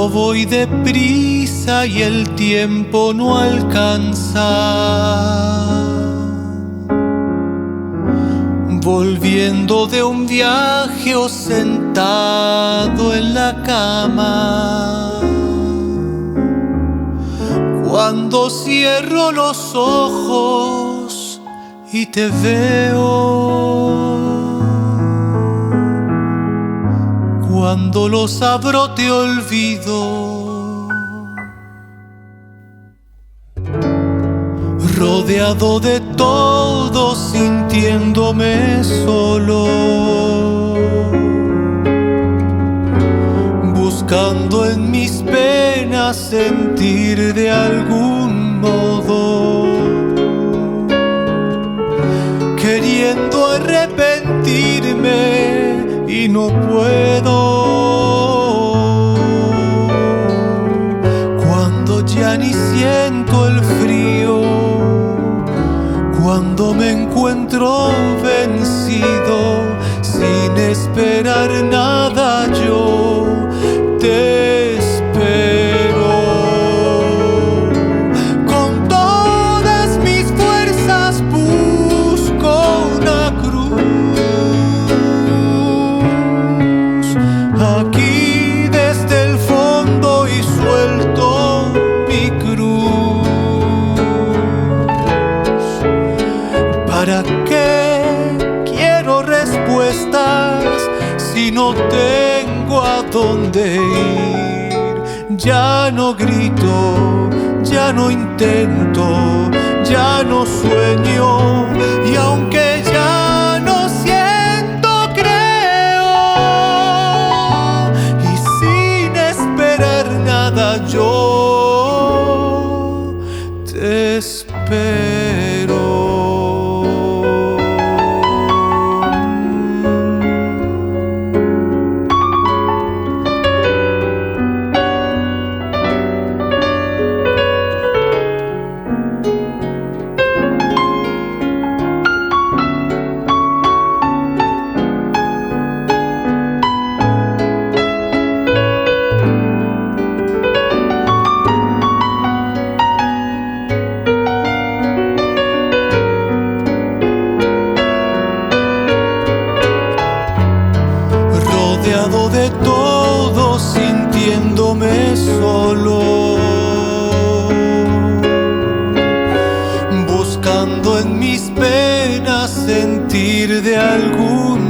Cuando voy deprisa y el tiempo no alcanza, volviendo de un viaje o sentado en la cama, cuando cierro los ojos y te veo, cuando los abro te olvido, rodeado de todo, sintiéndome solo, buscando en mis penas sentir de algún modo, queriendo arrepentirme y no puedo. Cuando ya ni siento el frío, cuando me encuentro vencido, sin esperar nada yo te espero. Con todas mis fuerzas busco una cruz, aquí desde el fondo, y suelto mi cruz. ¿Para qué quiero respuestas si no tengo a dónde ir? Ya no grito, ya no intento, ya no sueño, y aunque ya no siento, creo, y sin esperar nada yo te espero. Rodeado de todo, sintiéndome solo, buscando en mis penas sentir de algún